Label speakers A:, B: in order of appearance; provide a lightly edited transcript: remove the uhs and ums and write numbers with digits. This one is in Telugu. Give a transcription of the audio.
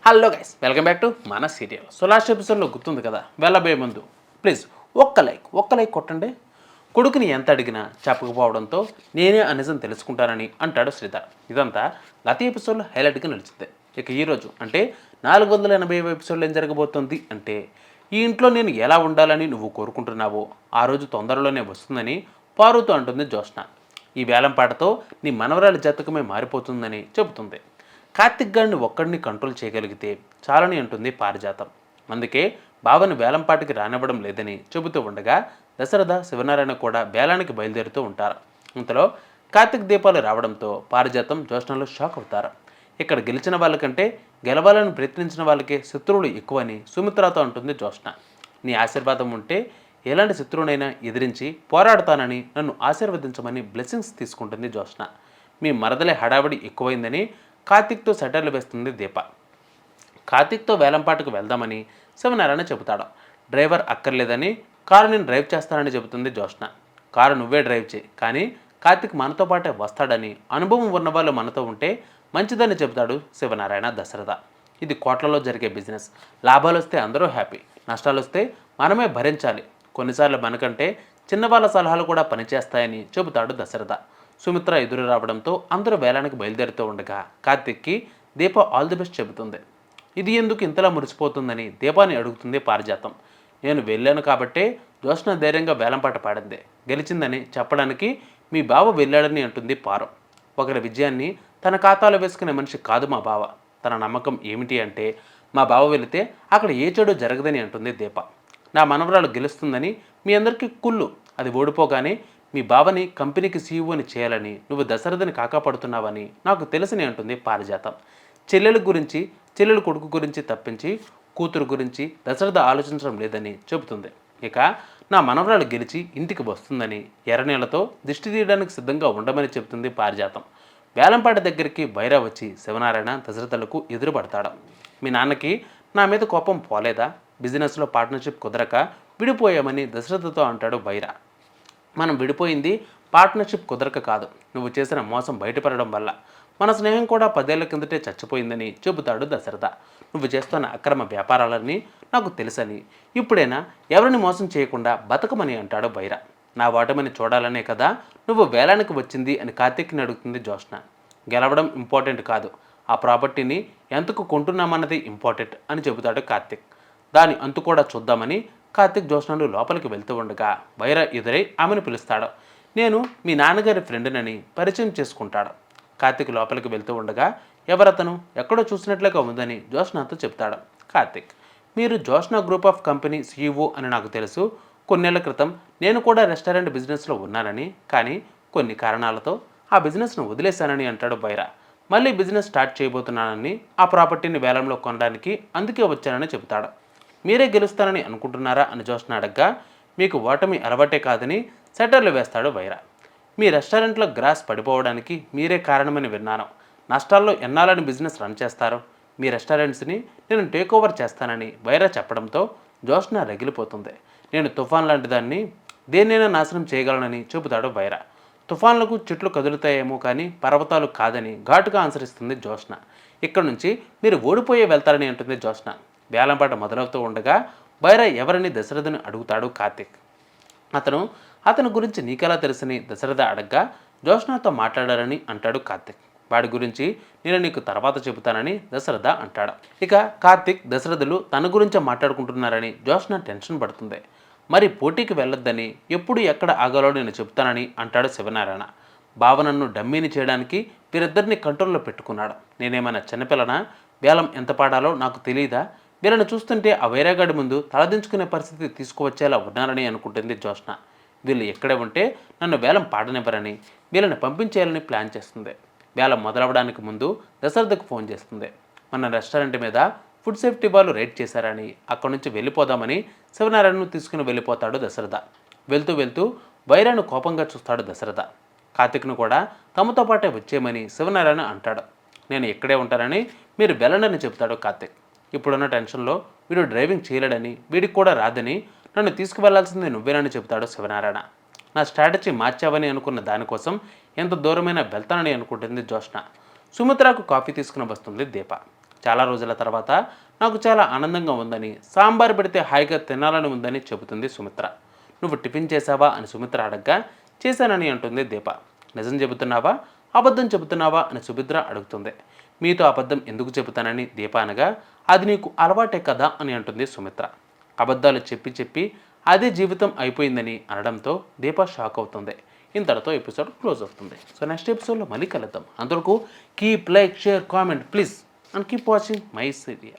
A: Hello guys, welcome back to మన సీరియల్. సో లాస్ట్ ఎపిసోడ్లో గుర్తుంది కదా, వెళ్ళబోయే ముందు ప్లీజ్ ఒక్క లైక్ కొట్టండి. కొడుకుని ఎంత అడిగినా చెప్పకపోవడంతో నేనే ఆ నిజం తెలుసుకుంటానని అంటాడు శ్రీధర్. ఇదంతా గత ఎపిసోడ్లో హైలైట్గా నిలిచింది. ఇక ఈరోజు అంటే 480 ఎపిసోడ్లో ఏం జరగబోతుంది అంటే, ఈ ఇంట్లో నేను ఎలా ఉండాలని నువ్వు కోరుకుంటున్నావో ఆ రోజు తొందరలోనే వస్తుందని పారుతో అంటుంది జ్యోత్స్న. ఈ వేలంపాటతో నీ మనవరాలి జాతకమే మారిపోతుందని చెబుతుంది. కార్తిక్ గారిని ఒక్కడిని కంట్రోల్ చేయగలిగితే చాలని అంటుంది పారిజాతం. అందుకే బావని వేలంపాటికి రానివ్వడం లేదని చెబుతూ ఉండగా దశరథ శివనారాయణ కూడా వేలానికి బయలుదేరుతూ ఉంటారు. ఇంతలో కార్తిక్ దీపాలు రావడంతో పారిజాతం జ్యోత్స్నలో షాక్ అవుతారు. ఇక్కడ గెలిచిన వాళ్ళకంటే గెలవాలని ప్రయత్నించిన వాళ్ళకే శత్రువులు ఎక్కువని సుమిత్రతో అంటుంది జ్యోత్స్న. నీ ఆశీర్వాదం ఉంటే ఎలాంటి శత్రువునైనా ఎదిరించి పోరాడతానని నన్ను ఆశీర్వదించమని బ్లెస్సింగ్స్ తీసుకుంటుంది జ్యోత్స్న. మీ మరదలే హడావిడి ఎక్కువైందని కార్తిక్తో సెటర్లు వేస్తుంది దీప. కార్తిక్తో వేలంపాటుకు వెళ్దామని శివనారాయణ చెబుతాడు. డ్రైవర్ అక్కర్లేదని కారు నేను డ్రైవ్ చేస్తానని చెబుతుంది జ్యోత్స్న. కారు నువ్వే డ్రైవ్ చేయి, కానీ కార్తిక్ మనతో పాటే వస్తాడని, అనుభవం ఉన్నవాళ్ళు మనతో ఉంటే మంచిదని చెబుతాడు శివనారాయణ దశరథ. ఇది కోట్లలో జరిగే బిజినెస్. లాభాలు వస్తే అందరూ హ్యాపీ, నష్టాలు వస్తే మనమే భరించాలి. కొన్నిసార్లు మనకంటే చిన్నవాళ్ళ సలహాలు కూడా పనిచేస్తాయని చెబుతాడు దశరథ. సుమిత్ర ఎదురు రావడంతో అందరూ వేలానికి బయలుదేరుతూ ఉండగా కార్తిక్కి దీప ఆల్ ది బెస్ట్ చెబుతుంది. ఇది ఎందుకు ఇంతలా మురిసిపోతుందని దీపాన్ని అడుగుతుంది పారిజాతం. నేను వెళ్ళాను కాబట్టే జ్యోత్స్న ధైర్యంగా వేలంపాట పాడింది, గెలిచిందని చెప్పడానికి మీ బావ వెళ్ళాడని అంటుంది పారు. ఒకరి విజయాన్ని తన ఖాతాలో వేసుకునే మనిషి కాదు మా బావ. తన నమ్మకం ఏమిటి అంటే, మా బావ వెళితే అక్కడ ఏ చెడు జరగదని అంటుంది దీప. నా మనవరాలు గెలుస్తుందని మీ అందరికీ కుళ్ళు, అది ఓడిపోగానే మీ బావని కంపెనీకి సీఈఓని చేయాలని నువ్వు దశరథని కాకాపడుతున్నావని నాకు తెలిసని అంటుంది పారిజాతం. చెల్లెల గురించి, చెల్లెలు కొడుకు గురించి తప్పించి కూతురు గురించి దశరథ ఆలోచించడం లేదని చెబుతుంది. ఇక నా మనవరాలు గెలిచి ఇంటికి వస్తుందని, ఎర్రనీళ్లతో దిష్టి తీయడానికి సిద్ధంగా ఉండమని చెబుతుంది పారిజాతం. వేలంపాట దగ్గరికి బైరా వచ్చి శివనారాయణ దశరథలకు ఎదురుపడతాడు. మీ నాన్నకి నా మీద కోపం పోలేదా? బిజినెస్లో పార్ట్నర్షిప్ కుదరక విడిపోయామని దశరథతో అంటాడు బైరా. మనం విడిపోయింది పార్ట్నర్షిప్ కుదరక కాదు, నువ్వు చేసిన మోసం బయటపడడం వల్ల. మన స్నేహం కూడా 10 ఏళ్ల కిందటే చచ్చిపోయిందని చెబుతాడు దశరథ. నువ్వు చేస్తున్న అక్రమ వ్యాపారాలన్నీ నాకు తెలుసని, ఇప్పుడైనా ఎవరిని మోసం చేయకుండా బతకమని అంటాడు బైరా. నా ఓటమిని చూడాలనే కదా నువ్వు వేలానికి వచ్చింది అని కార్తిక్ని అడుగుతుంది జ్యోత్స్న. గెలవడం ఇంపార్టెంట్ కాదు, ఆ ప్రాపర్టీని ఎంతకు కొంటున్నామన్నది ఇంపార్టెంట్ అని చెబుతాడు కార్తిక్. దాని అంతు కూడా చూద్దామని కార్తిక్ జ్యోత్స్నలు లోపలికి వెళ్తూ ఉండగా బైరా ఎదురై ఆమెను పిలుస్తాడు. నేను మీ నాన్నగారి ఫ్రెండ్నని పరిచయం చేసుకుంటాడు. కార్తిక్ లోపలికి వెళ్తూ ఉండగా ఎవరతను, ఎక్కడో చూసినట్లుగా ఉందని జ్యోత్స్నతో చెప్తాడు కార్తిక్. మీరు Jyotsna group of company CEO అని నాకు తెలుసు. కొన్నేళ్ల క్రితం నేను కూడా రెస్టారెంట్ బిజినెస్లో ఉన్నానని, కానీ కొన్ని కారణాలతో ఆ బిజినెస్ను వదిలేశానని అంటాడు బైరా. మళ్ళీ బిజినెస్ స్టార్ట్ చేయబోతున్నానని, ఆ ప్రాపర్టీని వేలంలో కొనడానికి అందుకే వచ్చానని చెబుతాడు. మీరే గెలుస్తానని అనుకుంటున్నారా అని జ్యోత్స్న అడగ్గా, మీకు ఓటమి అలవాటే కాదని సెటర్లు వేస్తాడు బైరా. మీ రెస్టారెంట్లో గ్రాస్ పడిపోవడానికి మీరే కారణమని విన్నాను. నష్టాల్లో ఎన్నాళ్ళని బిజినెస్ రన్ చేస్తారు? మీ రెస్టారెంట్స్ని నేను టేక్ ఓవర్ చేస్తానని బైరా చెప్పడంతో జ్యోత్స్న రగిలిపోతుంది. నేను తుఫాన్ లాంటి దాన్ని దేన్నైనా నాశనం చేయగలనని చెబుతాడు బైరా. తుఫాన్లకు చెట్లు కదులుతాయేమో కానీ పర్వతాలు కాదని ఘాటుగా ఆన్సరిస్తుంది జ్యోత్స్న. ఇక్కడ నుంచి మీరు ఓడిపోయే వెళ్తారని అంటుంది జ్యోత్స్న. వేలంపాట మొదలవుతూ ఉండగా బైరా ఎవరిని దశరథని అడుగుతాడు కార్తిక్. అతను గురించి నీకెలా తెలుసని దశరథ అడగ్గా, జ్యోత్స్నతో మాట్లాడారని అంటాడు కార్తిక్. వాడి గురించి నేను నీకు తర్వాత చెబుతానని దశరథ అంటాడు. ఇక కార్తిక్ దశరథులు తన గురించే మాట్లాడుకుంటున్నారని జ్యోత్స్న టెన్షన్ పడుతుంది. మరి పోటీకి వెళ్ళొద్దని, ఎప్పుడు ఎక్కడ ఆగాలో నేను చెప్తానని అంటాడు శివనారాయణ. బావ నన్ను డమ్మీని చేయడానికి వీరిద్దరిని కంట్రోల్లో పెట్టుకున్నాడు. నేనేమైనా చిన్నపిల్లనా? వేలం ఎంత పాడాలో నాకు తెలియదా? వీళ్ళని చూస్తుంటే ఆ వైరాగాడి ముందు తలదించుకునే పరిస్థితి తీసుకువచ్చేలా ఉన్నారని అనుకుంటుంది జ్యోత్స్న. వీళ్ళు ఎక్కడే ఉంటే నన్ను వేలం పాడనివ్వరని, వీళ్ళని పంపించేయాలని ప్లాన్ చేస్తుంది. వేలం మొదలవడానికి ముందు దశరథకు ఫోన్ చేస్తుంది. మన రెస్టారెంట్ మీద ఫుడ్ సేఫ్టీ వాళ్ళు రైడ్ చేశారని, అక్కడి నుంచి వెళ్ళిపోదామని శివనారాయణను తీసుకుని వెళ్ళిపోతాడు దశరథ. వెళ్తూ వెళ్తూ బైరాను కోపంగా చూస్తాడు దశరథ. కార్తిక్ను కూడా తమతో పాటే వచ్చేయమని శివనారాయణ అంటాడు. నేను ఇక్కడే ఉంటానని, మీరు వెళ్ళనని చెప్తాడు కార్తిక్. ఇప్పుడున్న టెన్షన్లో వీడు డ్రైవింగ్ చేయలేడని, వీడికి కూడా రాదని, నన్ను తీసుకువెళ్లాల్సిందే నువ్వేనని చెబుతాడు శివనారాయణ. నా స్ట్రాటజీ మార్చావని అనుకున్న దానికోసం ఎంత దూరమైనా వెళ్తానని అనుకుంటుంది జ్యోత్స్న. సుమిత్రకు కాఫీ తీసుకుని వస్తుంది దీప. చాలా రోజుల తర్వాత నాకు చాలా ఆనందంగా ఉందని, సాంబార్ పెడితే హాయిగా తినాలని ఉందని చెబుతుంది సుమిత్ర. నువ్వు టిఫిన్ చేసావా అని సుమిత్ర అడగ్గా చేశానని అంటుంది దీప. నిజం చెబుతున్నావా అబద్ధం చెబుతున్నావా అని సుమిత్ర అడుగుతుంది. మీతో అబద్ధం ఎందుకు చెబుతానని దీప అనగా అది నీకు అలవాటే కదా అని అంటుంది సుమిత్ర. అబద్ధాలు చెప్పి చెప్పి అదే జీవితం అయిపోయిందని అనడంతో దీప షాక్ అవుతుంది. ఇంతటితో ఎపిసోడ్ క్లోజ్ అవుతుంది. సో నెక్స్ట్ ఎపిసోడ్లో మళ్ళీ కలుద్దాం. అంతవరకు keep like share comment please and keep watching my serial.